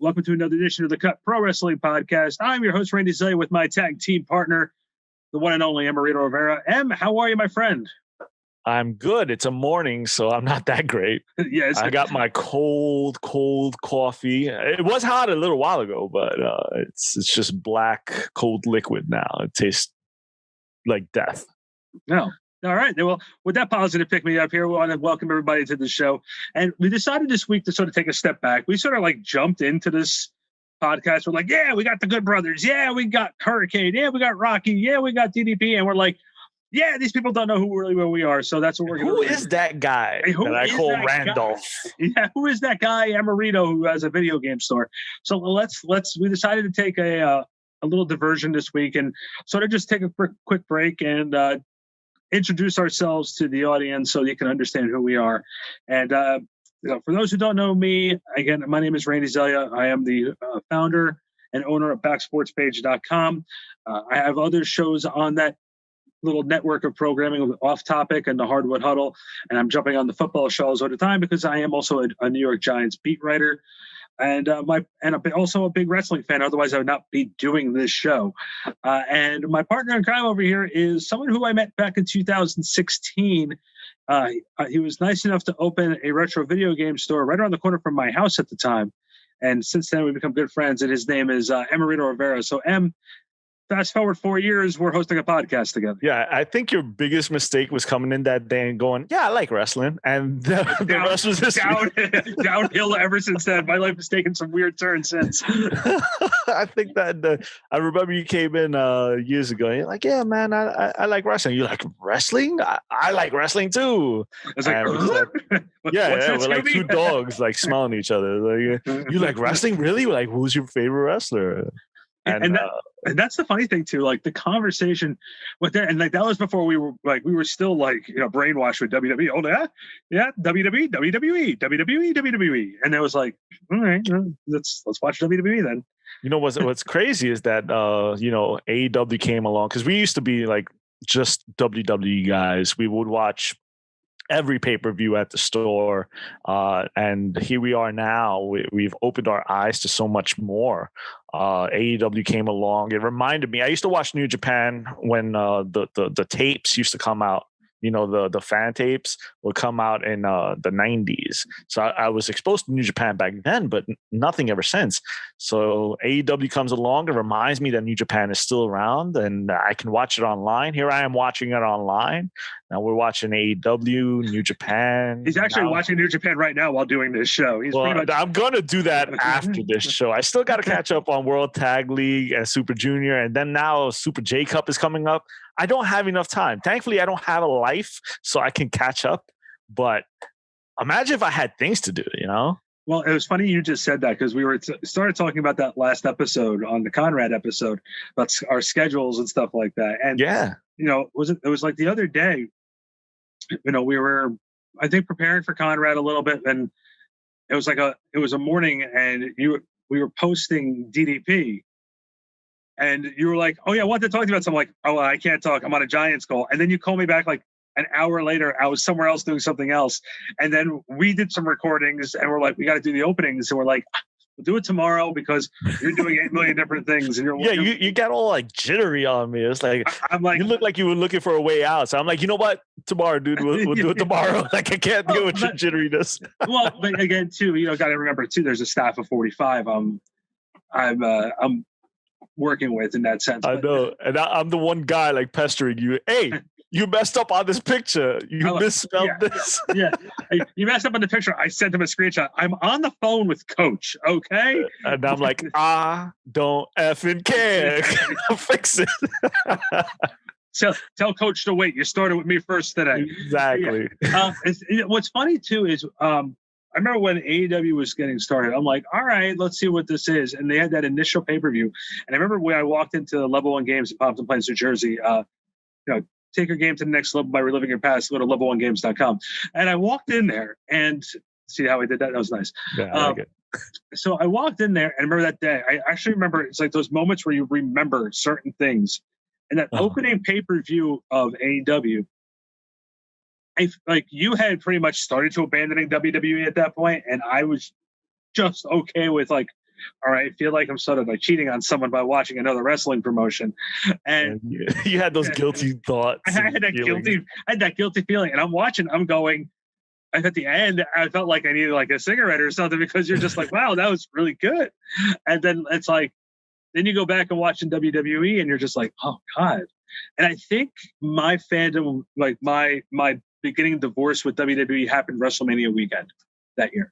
Welcome to another edition of the Cut Pro Wrestling Podcast. I'm your host, Randy Zellea, with my tag team partner, the one and only Emerito Rivera. How are you, my friend? I'm good. It's a morning, so I'm not that great. Yes. I got my cold coffee. It was hot a little while ago, but it's just black, cold liquid now. It tastes like death. No. All right. Well, with that positive pick me up here, we want to welcome everybody to the show. And we decided this week to sort of take a step back. We sort of like jumped into this podcast. We're like, yeah, we got the Good Brothers. Yeah, we got Hurricane. Yeah, we got Rocky. Yeah, we got DDP. And we're like, yeah, these people don't know who we are. So that's what we're going to do. Who is that guy that I call Randolph? Yeah, who is that guy, Emerito, who has a video game store? So we decided to take a little diversion this week and sort of just take a quick break and introduce ourselves to the audience so you can understand who we are. And for those who don't know me, again, my name is Randy Zellea. I am the founder and owner of backsportspage.com. I have other shows on that little network of programming, Off Topic and the Hardwood Huddle, and I'm jumping on the football shows all the time because I am also a New York Giants beat writer. And I'm also a big wrestling fan. Otherwise, I would not be doing this show. And my partner in crime over here is someone who I met back in 2016. He was nice enough to open a retro video game store right around the corner from my house at the time. And since then, we've become good friends. And his name is Emerito Rivera. So, fast forward 4 years, we're hosting a podcast together. Yeah, I think your biggest mistake was coming in that day and going, yeah, I like wrestling. And the rest was just downhill ever since then. My life has taken some weird turns since. I think that I remember you came in years ago. And you're like, yeah, man, I like wrestling. You're like, wrestling? I like wrestling too. I was like, we're like two dogs like smelling each other. Like, you like wrestling? Really? Like, who's your favorite wrestler? And that's the funny thing too, like the conversation with that, and like that was before we were still like, brainwashed with WWE. Oh yeah, WWE, WWE, and it was like, all right, let's watch WWE then. What's crazy is that AEW came along, because we used to be like just WWE guys. We would watch every pay-per-view at the store, and here we are now. We've opened our eyes to so much more. AEW came along. It reminded me, I used to watch New Japan when the tapes used to come out. The fan tapes would come out in the 90s. So I was exposed to New Japan back then, but nothing ever since. So AEW comes along. It reminds me that New Japan is still around and I can watch it online. Here I am watching it online. Now we're watching AEW, New Japan. He's actually watching New Japan right now while doing this show. I'm going to do that after this show. I still got to catch up on World Tag League and Super Junior. And then now Super J Cup is coming up. I don't have enough time. Thankfully, I don't have a life, so I can catch up. But imagine if I had things to do, Well, it was funny you just said that, because we were started talking about that last episode on the Conrad episode about our schedules and stuff like that. And yeah, it was like the other day, we were, I think, preparing for Conrad a little bit, and it was a morning, and we were posting DDP. And you were like, oh, yeah, I wanted to talk to you about something. Like, oh, I can't talk. I'm on a Giants call. And then you call me back like an hour later. I was somewhere else doing something else. And then we did some recordings, and we're like, we got to do the openings. And we're like, we'll do it tomorrow because you're doing 8 million different things. And you got all like jittery on me. It's like, I'm like, you look like you were looking for a way out. So I'm like, you know what? Tomorrow, dude, we'll do it tomorrow. Like, I can't deal with your jitteriness. Well, but again, too, got to remember, too, there's a staff of 45. I'm working with in that sense. I know. And I'm the one guy like pestering you. Hey, you messed up on this picture. You misspelled this. Yeah. You messed up on the picture. I sent him a screenshot. I'm on the phone with Coach, okay? And I'm like, I don't effing care. Fix it. So tell Coach to wait. You started with me first today. Exactly. Yeah. What's funny, too, is I remember when AEW was getting started, I'm like, all right, let's see what this is. And they had that initial pay-per-view. And I remember when I walked into Level 1 Games in Pompton Plains, New Jersey, take your game to the next level by reliving your past, go to level1games.com. And I walked in there and see how I did that? That was nice. Yeah, I like it. So I walked in there and I remember that day. I actually remember, it's like those moments where you remember certain things. And that opening pay-per-view of AEW, you had pretty much started to abandoning WWE at that point, and I was just okay with like or I feel like I'm sort of like cheating on someone by watching another wrestling promotion. And you had those guilty thoughts. I had that guilty feeling, and I'm watching. I'm going. At the end, I felt like I needed like a cigarette or something, because you're just like, wow, that was really good. And then it's like, then you go back and watch in WWE, and you're just like, oh God. And I think my fandom, like my beginning divorce with WWE, happened WrestleMania weekend that year.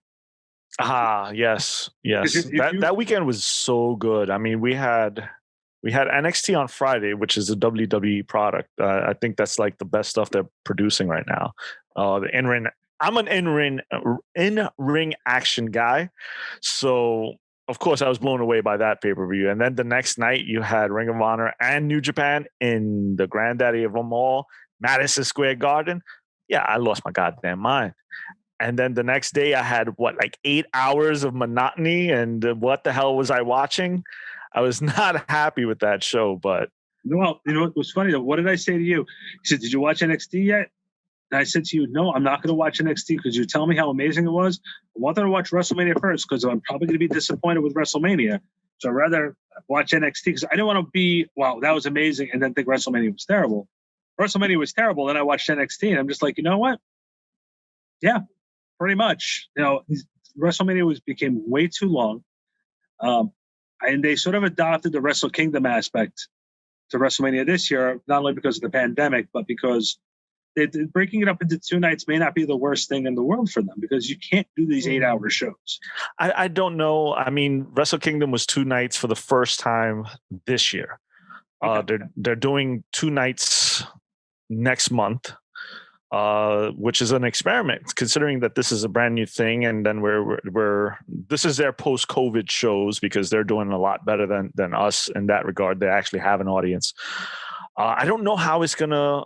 Yes. If you That weekend was so good. I mean, we had NXT on Friday, which is a WWE product. I think that's like the best stuff they're producing right now. The in-ring. I'm an in-ring action guy, so of course I was blown away by that pay-per-view. And then the next night you had Ring of Honor and New Japan in the granddaddy of them all, Madison Square Garden. Yeah, I lost my goddamn mind. And then the next day I had like 8 hours of monotony, and what the hell was I watching? I was not happy with that show, but well, you know what was funny though? What did I say to you? He said, "Did you watch NXT yet?" And I said to you, no, I'm not going to watch NXT because you tell me how amazing it was. I wanted to watch WrestleMania first because I'm probably going to be disappointed with WrestleMania. So I'd rather watch NXT because I didn't want to be, wow, that was amazing, and then think WrestleMania was terrible. WrestleMania was terrible. Then I watched NXT, and I'm just like, you know what? Yeah, pretty much. You know, WrestleMania became way too long. And they sort of adopted the Wrestle Kingdom aspect to WrestleMania this year, not only because of the pandemic, but because breaking it up into 2 nights may not be the worst thing in the world for them, because you can't do these 8-hour shows. I don't know. I mean, Wrestle Kingdom was 2 nights for the first time this year. Okay. They're doing 2 nights next month, which is an experiment, considering that this is a brand new thing. And then this is their post-COVID shows, because they're doing a lot better than us in that regard. They actually have an audience. I don't know how it's gonna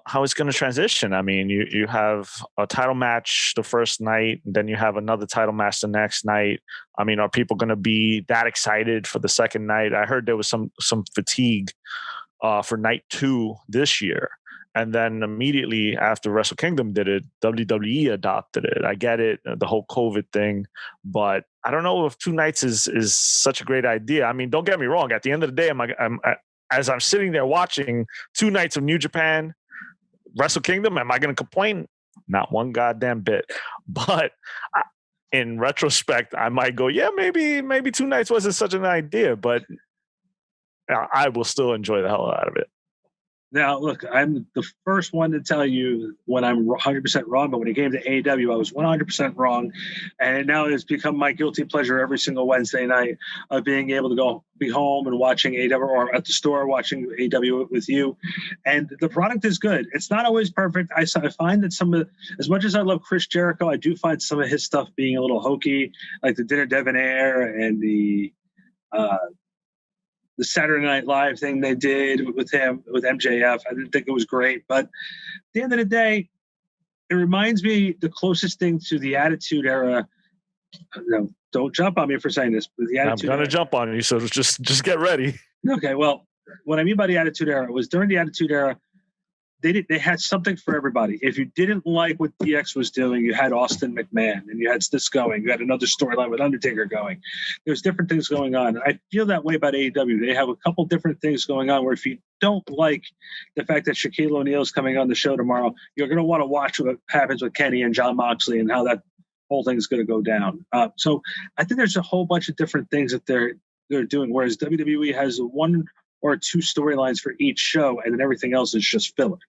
transition. I mean, you have a title match the first night, and then you have another title match the next night. I mean, are people gonna be that excited for the second night? I heard there was some fatigue for night 2 this year, and then immediately after Wrestle Kingdom did it, WWE adopted it. I get it, the whole COVID thing, but I don't know if 2 nights is such a great idea. I mean, don't get me wrong. At the end of the day, as I'm sitting there watching 2 nights of New Japan, Wrestle Kingdom, am I going to complain? Not one goddamn bit. But in retrospect, I might go, yeah, maybe 2 nights wasn't such an idea, but I will still enjoy the hell out of it. Now, look, I'm the first one to tell you when I'm 100% wrong, but when it came to AEW, I was 100% wrong. And now it's become my guilty pleasure every single Wednesday night of being able to be home and watching AEW, or at the store watching AEW with you. And the product is good. It's not always perfect. I find that as much as I love Chris Jericho, I do find some of his stuff being a little hokey, like the Dinner Debonair and the Saturday Night Live thing they did with him, with MJF. I didn't think it was great. But at the end of the day, it reminds me the closest thing to the Attitude Era. No, don't jump on me for saying this. But I'm going to jump on you, so just get ready. Okay, well, what I mean by the Attitude Era was during the Attitude Era, they had something for everybody. If you didn't like what DX was doing, you had Austin McMahon, and you had this going. You had another storyline with Undertaker going. There's different things going on. I feel that way about AEW. They have a couple different things going on where if you don't like the fact that Shaquille O'Neal is coming on the show tomorrow, you're going to want to watch what happens with Kenny and Jon Moxley and how that whole thing is going to go down. So I think there's a whole bunch of different things that they're doing, whereas WWE has 1 or 2 storylines for each show, and then everything else is just filler.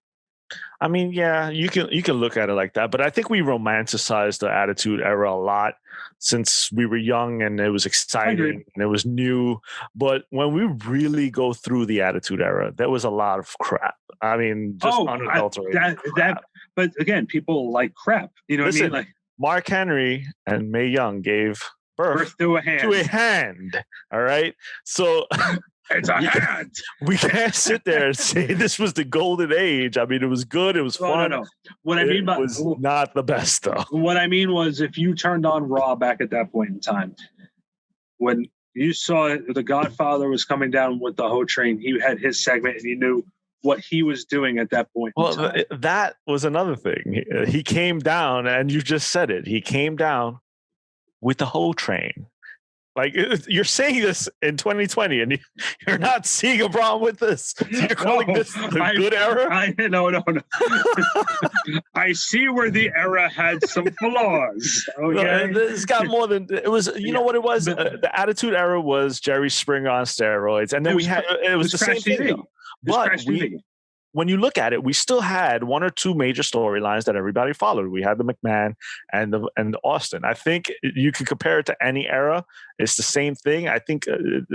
I mean, yeah, you can look at it like that, but I think we romanticized the Attitude Era a lot since we were young and it was exciting and it was new. But when we really go through the Attitude Era, there was a lot of crap. I mean, just unadulterated crap. But again, people like crap. You know what I mean? Like Mark Henry and Mae Young gave birth to a hand. All right, so. It's a hand. We can't sit there and say this was the golden age. I mean, it was good. It was fun. No. What I mean was not the best, though. What I mean was, if you turned on Raw back at that point in time, when you saw the Godfather was coming down with the Ho Train, he had his segment, and you knew what he was doing at that point. Well, that was another thing. He came down, and you just said it. He came down with the Ho Train. Like you're saying this in 2020, and you're not seeing a problem with this. So you're calling this the good era? No. I see where the era had some flaws. Okay, this got more than it was. You know what it was? The Attitude Era was Jerry Springer on steroids, and then it was the same thing. Though. But when you look at it, we still had one or two major storylines that everybody followed. We had the McMahon and the Austin. I think you could compare it to any era. It's the same thing. I think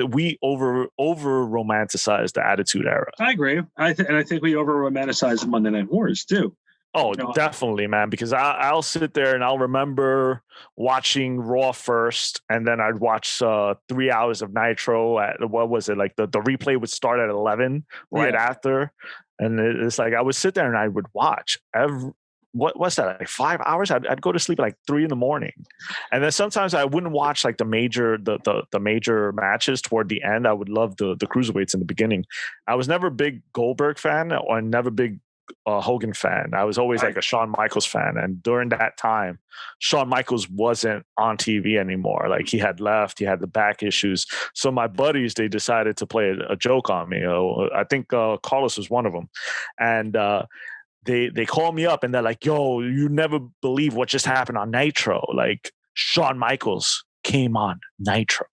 we over romanticized the Attitude Era. I agree. And I think we over romanticized the Monday Night Wars too. Oh, definitely, man. Because I'll sit there and I'll remember watching Raw first, and then I'd watch 3 hours of Nitro at what was it like? The replay would start at 11 right after. And it's like I would sit there and I would watch what's that, like 5 hours? I'd go to sleep at like 3 a.m. And then sometimes I wouldn't watch like the major matches toward the end. I would love the cruiserweights in the beginning. I was never a big Goldberg fan or never big Hogan fan. I was always like a Shawn Michaels fan. And during that time, Shawn Michaels wasn't on TV anymore. Like he had left, he had the back issues. So my buddies, they decided to play a joke on me. I think Carlos was one of them. And they called me up and they're like, yo, you never believe what just happened on Nitro. Like Shawn Michaels came on Nitro.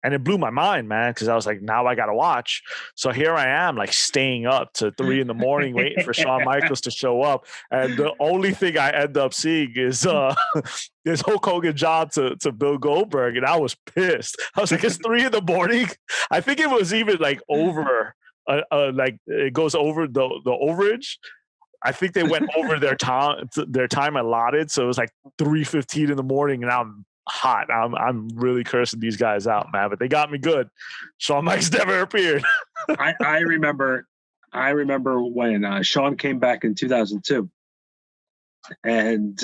And it blew my mind, man, because I was like, now I got to watch. So here I am, like staying up to 3 a.m. waiting for Shawn Michaels to show up. And the only thing I end up seeing is this Hulk Hogan job to Bill Goldberg. And I was pissed. I was like, it's 3 a.m. I think it was even like over, like it goes over the overage. I think they went over their time allotted. So it was like 3:15 in the morning, and I'm hot. I'm really cursing these guys out, man, but they got me good. Shawn Michaels never appeared. I remember when Shawn came back in 2002, and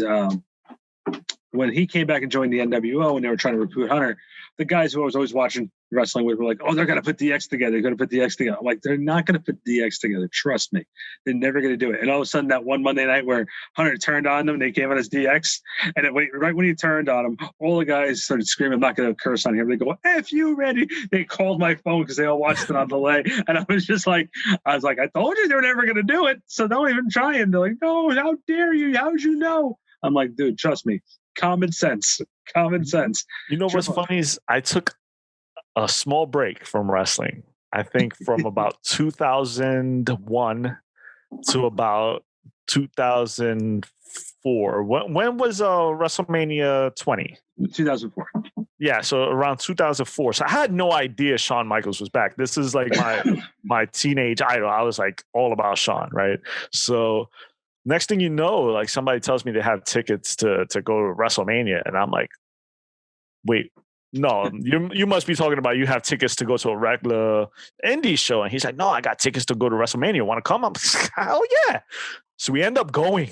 when he came back and joined the NWO and they were trying to recruit Hunter, the guys who I was always watching wrestling with were like, oh, they're going to put DX together. They're going to put DX together. I'm like, they're not going to put DX together. Trust me. They're never going to do it. And all of a sudden, that one Monday night where Hunter turned on them, they came on as DX. And right when he turned on him, all the guys started screaming, I'm not going to curse on him. They go, F you, Randy. They called my phone because they all watched it on delay. And I was like, I told you they were never going to do it. So don't even try. And they're like, no, how dare you? How'd you know? I'm like, dude, trust me. Common sense. You know what's funny is I took a small break from wrestling. I think from about 2001 to about 2004. When was WrestleMania 20? 2004. Yeah, so around 2004. So I had no idea Shawn Michaels was back. This is like my teenage idol. I was like all about Shawn, right? So next thing you know, like somebody tells me they have tickets to go to WrestleMania, and I'm like, wait, no, you must be talking about you have tickets to go to a regular indie show. And he's like, no, I got tickets to go to WrestleMania. Want to come? I'm like, hell yeah. So we end up going,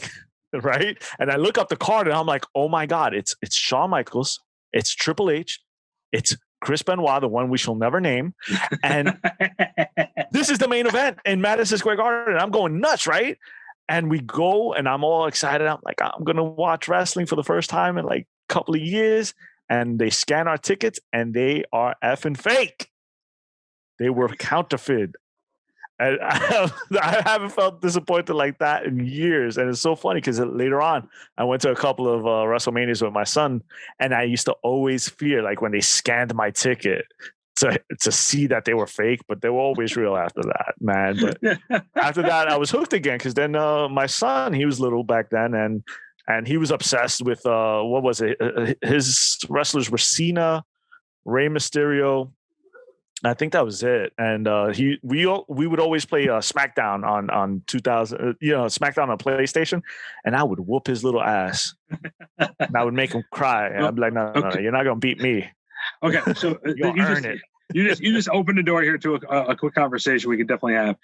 right? And I look up the card and I'm like, oh my God, it's Shawn Michaels, it's Triple H, it's Chris Benoit, the one we shall never name. And this is the main event in Madison Square Garden. I'm going nuts, right? And we go and I'm all excited. I'm like, I'm going to watch wrestling for the first time in like a couple of years. And they scan our tickets and they are effing fake. They were counterfeit. And I haven't felt disappointed like that in years. And it's so funny because later on, I went to a couple of WrestleManias with my son. And I used to always fear, like when they scanned my ticket, to see that they were fake, but they were always real after that, man. But after that, I was hooked again because then my son, he was little back then, and he was obsessed with what was it? His wrestlers were Cena, Rey Mysterio. I think that was it. And we would always play SmackDown on 2000, SmackDown on PlayStation, and I would whoop his little ass. And I would make him cry. And I'd be like, no, you're not gonna beat me. Okay, so you just opened the door here to a quick conversation we could definitely have.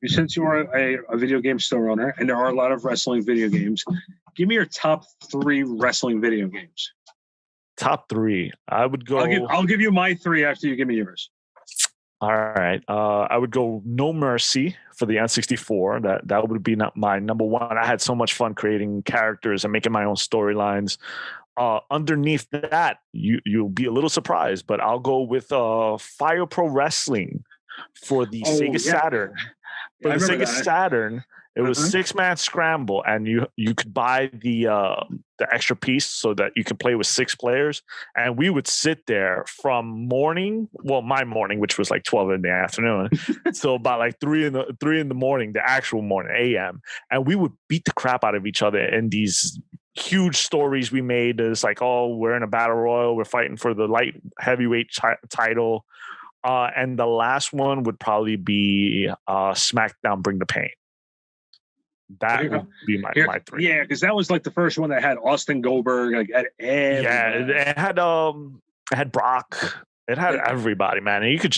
Since you are a video game store owner and there are a lot of wrestling video games, give me your top 3 wrestling video games. Top 3. I would go. I'll give you my 3 after you give me yours. All right. I would go No Mercy for the N64. That would be my number 1. I had so much fun creating characters and making my own storylines. underneath that, you'll be a little surprised, but I'll go with Fire Pro Wrestling for the Sega Saturn. For the Sega Saturn, it was 6-man scramble, and you could buy the extra piece so that you could play with 6 players. And we would sit there from my morning, which was like 12 in the afternoon, so about like 3 in the morning, the actual morning, a.m. And we would beat the crap out of each other in these huge stories we made. It's like, oh, we're in a battle royal, we're fighting for the light heavyweight title. And the last one would probably be SmackDown Bring the Pain. That would be my 3. Yeah, because that was like the first one that had Austin Goldberg. Like, it had Brock. It had everybody, man. And you could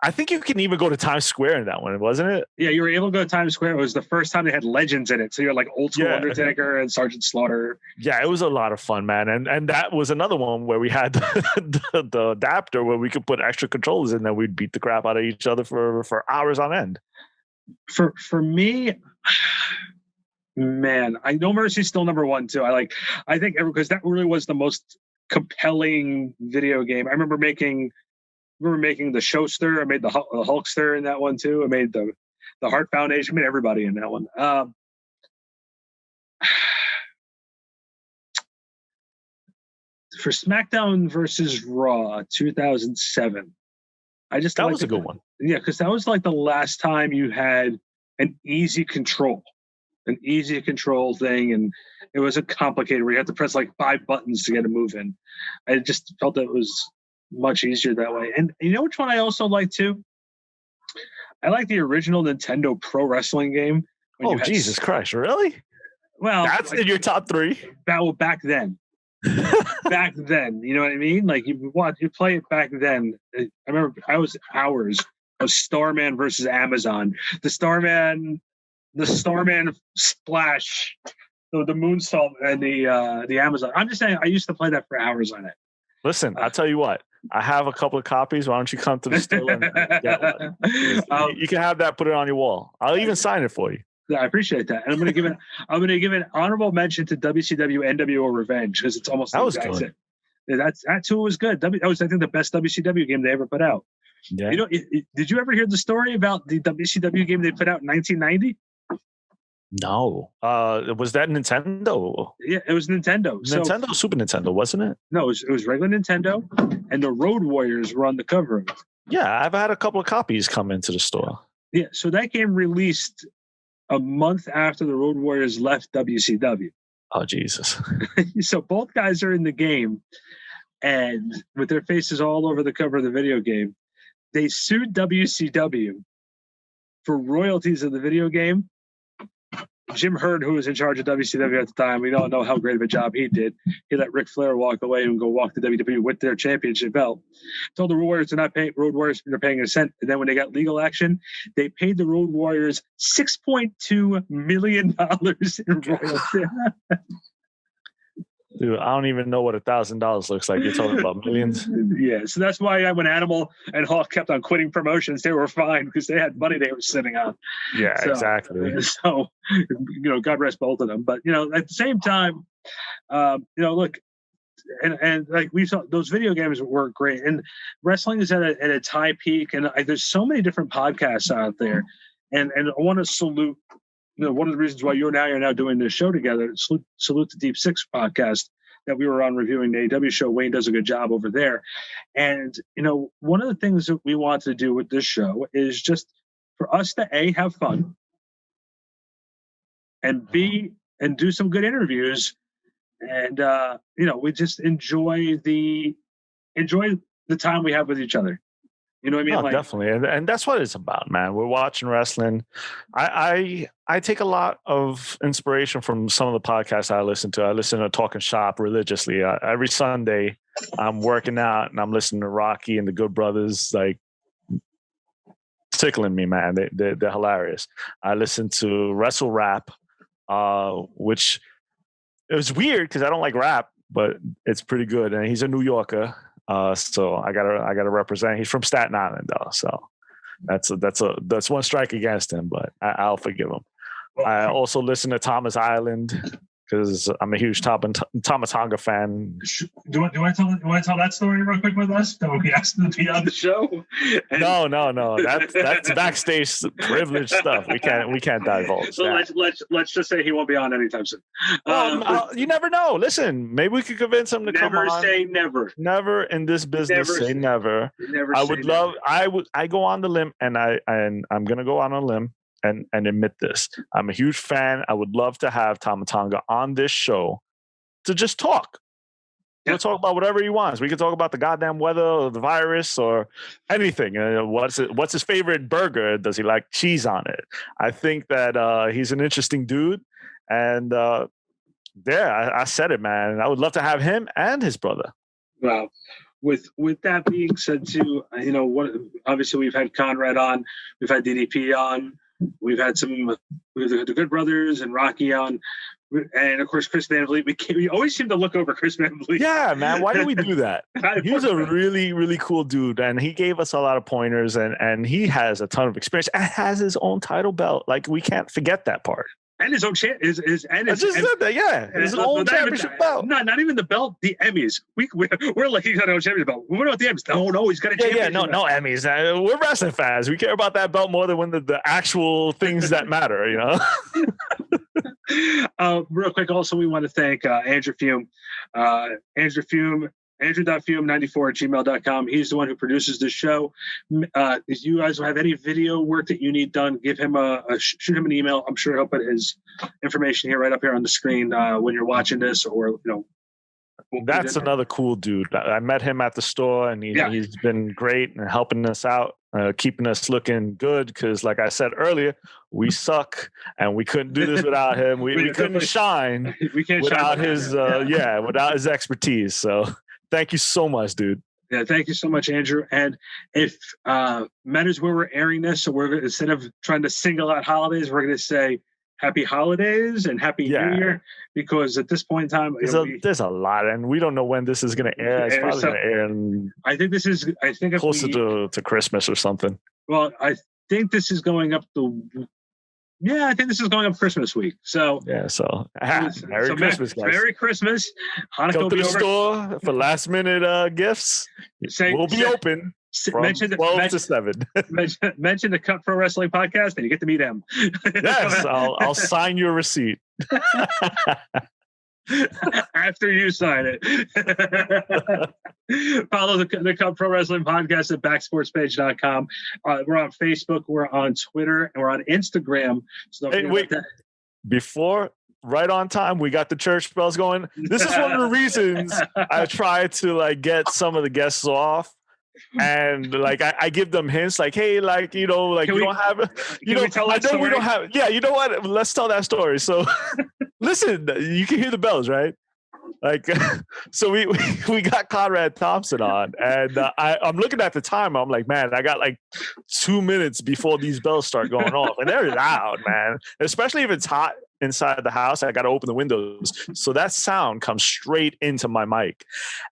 I think you can even go to Times Square in that one, wasn't it? Yeah, you were able to go to Times Square. It was the first time they had legends in it. So you're like old school Undertaker and Sergeant Slaughter. Yeah, it was a lot of fun, man. And that was another one where we had the adapter where we could put extra controllers in, and we'd beat the crap out of each other for hours on end. For me, man, I know Mercy's still number 1 too. I think because that really was the most compelling video game. I remember making the Showster. I made the Hulkster in that one too. I made the Heart Foundation. I made everybody in that one. For SmackDown versus Raw 2007, that was a good one. Yeah, because that was like the last time you had an easy control thing, and it wasn't complicated where you had to press like 5 buttons to get a move in. I just felt that it was much easier that way. And you know which one I also like too? I like the original Nintendo Pro Wrestling game. Oh, Jesus Christ, really? Well, that's in your top 3? Back then. Back then, you know what I mean? Like you play it back then. I remember I was hours of Starman versus Amazon. The Starman splash, the moonsault, and the Amazon. I'm just saying, I used to play that for hours on it. Listen, I'll tell you what. I have a couple of copies. Why don't you come to the store and get one? You can have that. Put it on your wall. I'll even sign it for you. Yeah, I appreciate that. And I'm going to give an honorable mention to WCW NWO Revenge, because it's almost that was good. That too was good. That was, I think, the best WCW game they ever put out. Yeah. You know, did you ever hear the story about the WCW game they put out in 1990? No. Was that Nintendo? Yeah, it was Nintendo. Super Nintendo, wasn't it? No, it was regular Nintendo, and the Road Warriors were on the cover of it. Yeah, I've had a couple of copies come into the store. Yeah, so that game released a month after the Road Warriors left WCW. Oh, Jesus. So both guys are in the game, and with their faces all over the cover of the video game, they sued WCW for royalties of the video game. Jim Herd, who was in charge of WCW at the time, we don't know how great of a job he did. He let Ric Flair walk away and go walk to WWE with their championship belt. Told the Road Warriors Road Warriors they're paying a cent. And then when they got legal action, they paid the Road Warriors $6.2 million in royalties. Dude, I don't even know what $1,000 looks like. You're talking about millions. Yeah, so that's why when Animal and Hawk kept on quitting promotions, they were fine because they had money they were sitting on. Yeah, exactly. So, God rest both of them. But at the same time, look, and like we saw, those video games were great, and wrestling is at its high peak. And there's so many different podcasts out there, and I want to salute. One of the reasons why you're now doing this show together, salute the Deep Six podcast that we were on reviewing the AEW show. Wayne does a good job over there. And, one of the things that we want to do with this show is just for us to A, have fun, and B, and do some good interviews. And, we just enjoy the time we have with each other. You know what I mean? Oh, definitely. And that's what it's about, man. We're watching wrestling. I take a lot of inspiration from some of the podcasts I listen to. I listen to Talking Shop religiously. Every Sunday, I'm working out and I'm listening to Rocky and the Good Brothers, like tickling me, man. They're hilarious. I listen to Wrestle Rap, which it was weird because I don't like rap, but it's pretty good. And he's a New Yorker. So I gotta represent. He's from Staten Island, though. So that's one strike against him, but I'll forgive him. I also listen to Thomas Island. because I'm a huge Tama fan. Do you want to tell that story real quick with us? That we asked him to be on the show. And No. That's backstage privilege stuff. We can't divulge. So let's just say he won't be on anytime soon. You never know. Listen, maybe we could convince him to come on. Never say never. Never in this business say never. I go on the limb, and I'm gonna go on a limb and admit this. I'm a huge fan. I would love to have Tama Tonga on this show to just talk. We'll talk about whatever he wants. We can talk about the goddamn weather or the virus or anything. What's his favorite burger? Does he like cheese on it? I think that he's an interesting dude. And I said it, man. I would love to have him and his brother. Wow. With that being said, too, obviously we've had Conrad on, we've had DDP on, we've had the Good Brothers and Rocky on, and of course Chris Van Vliet. We always seem to look over Chris Van Vliet. Yeah, man. Why do we do that? He's a really, really cool dude, and he gave us a lot of pointers, and he has a ton of experience and has his own title belt. Like, we can't forget that part. And his own his own championship belt. Not even the belt, the Emmys. We're like, he's got his own championship belt. What about the Emmys? No, he's got a championship. No Emmys. We're wrestling fans. We care about that belt more than when the actual things that matter, you know. Real quick, also we want to thank Andrew Fume. Andrew.fume94@gmail.com. He's the one who produces the show. If you guys have any video work that you need done, give him shoot him an email. I'm sure he'll put his information here right up here on the screen when you're watching this, or That's another cool dude. I met him at the store, and he's been great and helping us out, keeping us looking good. Because, like I said earlier, we suck, and we couldn't do this without him. We couldn't shine without his expertise. So, thank you so much, dude. Yeah, thank you so much, Andrew. And if matters where we're airing this, so we're instead of trying to single out holidays, we're going to say Happy Holidays and Happy New Year, because at this point in time, there's a lot, and we don't know when this is going to air. It's probably going to air. I think closer to Christmas or something. Well, I think this is going up Christmas week. So Merry Christmas, guys. Merry Christmas. Hanukkah Go will to be the over. store for last minute gifts. We'll be open. From 12 to 7. mention the Cut Pro Wrestling Podcast, and you get to meet him. Yes, I'll sign your receipt. After you sign it. Follow the Cut Pro Wrestling Podcast at backsportspage.com. We're on Facebook, we're on Twitter, and we're on Instagram. So before, right on time, we got the church bells going. This is one of the reasons I try to get some of the guests off. And I give them hints hey, you don't have, I know we don't have. Yeah, you know what? Let's tell that story. So, listen, you can hear the bells, right? So we got Conrad Thompson on, and I'm looking at the time. I'm like, man, I got 2 minutes before these bells start going off, and they're loud, man. Especially if it's hot inside the house. I got to open the windows, so that sound comes straight into my mic.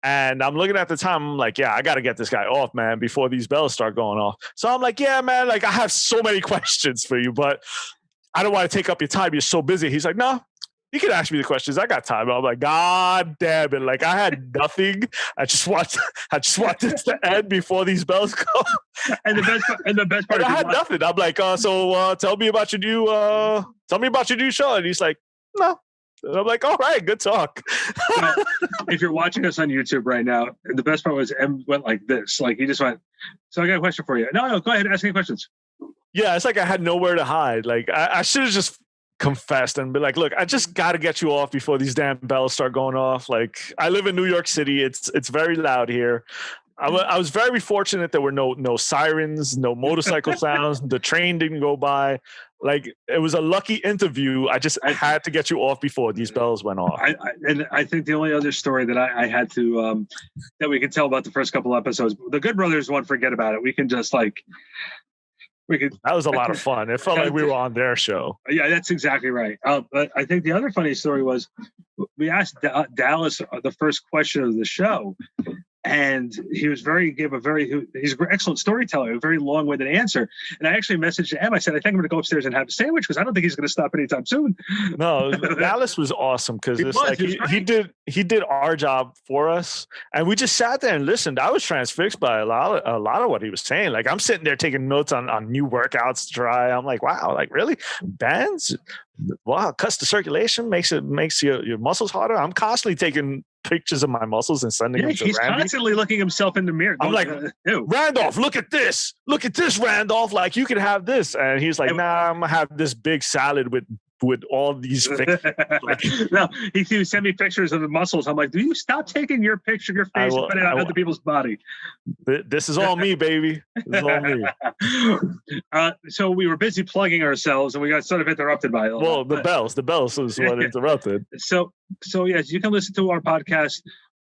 And I'm looking at the time. I'm like, yeah, I got to get this guy off, man, before these bells start going off. So I'm like, yeah, man, I have so many questions for you, but I don't want to take up your time. You're so busy. He's like, no, you can ask me the questions. I got time. I'm like, God damn it. I had nothing. I just want this to end before these bells go. And the best part I had nothing. I'm like, tell me about your new show. And he's like, no. And I'm like, all right, good talk. Well, if you're watching us on YouTube right now, the best part was M went like this. He just went, so I got a question for you. No, go ahead. Ask any questions. Yeah, it's I had nowhere to hide. I should have just confessed and be like, look, I just got to get you off before these damn bells start going off. I live in New York City. It's very loud here. I was very fortunate there were no sirens, no motorcycle sounds. The train didn't go by. It was a lucky interview. I had to get you off before these bells went off. I think the only other story that I had to that we could tell about the first couple episodes, the Good Brothers one, forget about it. We can just that was a lot of fun. It felt like we were on their show. Yeah, that's exactly right. But I think the other funny story was we asked Dallas the first question of the show, And he's an excellent storyteller, a very long-winded answer. And I actually messaged him. I said, I think I'm going to go upstairs and have a sandwich because I don't think he's going to stop anytime soon. No, Dallas was awesome because he did our job for us, and we just sat there and listened. I was transfixed by a lot of what he was saying. Like I'm sitting there taking notes on new workouts to try. I'm like, wow, like really bands. Wow, cuts the circulation, makes your muscles harder. I'm constantly taking pictures of my muscles and sending them to he's Randy. Constantly looking himself in the mirror. I'm like, Randolph, look at this, Randolph. Like you can have this, and he's like, nah, I'm gonna have this big salad with all these. No, he sent me pictures of the muscles. I'm like, do you stop taking your face and put it on other people's body? This is all me, baby. This is all me. So we were busy plugging ourselves, and we got sort of interrupted by it. Well, the bells was what interrupted. So yes, you can listen to our podcast,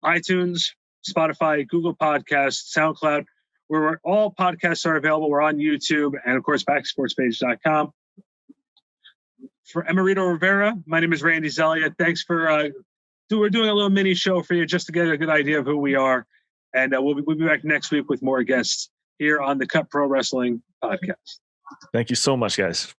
iTunes, Spotify, Google Podcasts, SoundCloud, where all podcasts are available. We're on YouTube, and of course, backsportspage.com. For Emerito Rivera, my name is Randy Zellea. Thanks for we're doing a little mini show for you just to get a good idea of who we are, and we'll be back next week with more guests here on the Cut Pro Wrestling Podcast. Thank you so much, guys.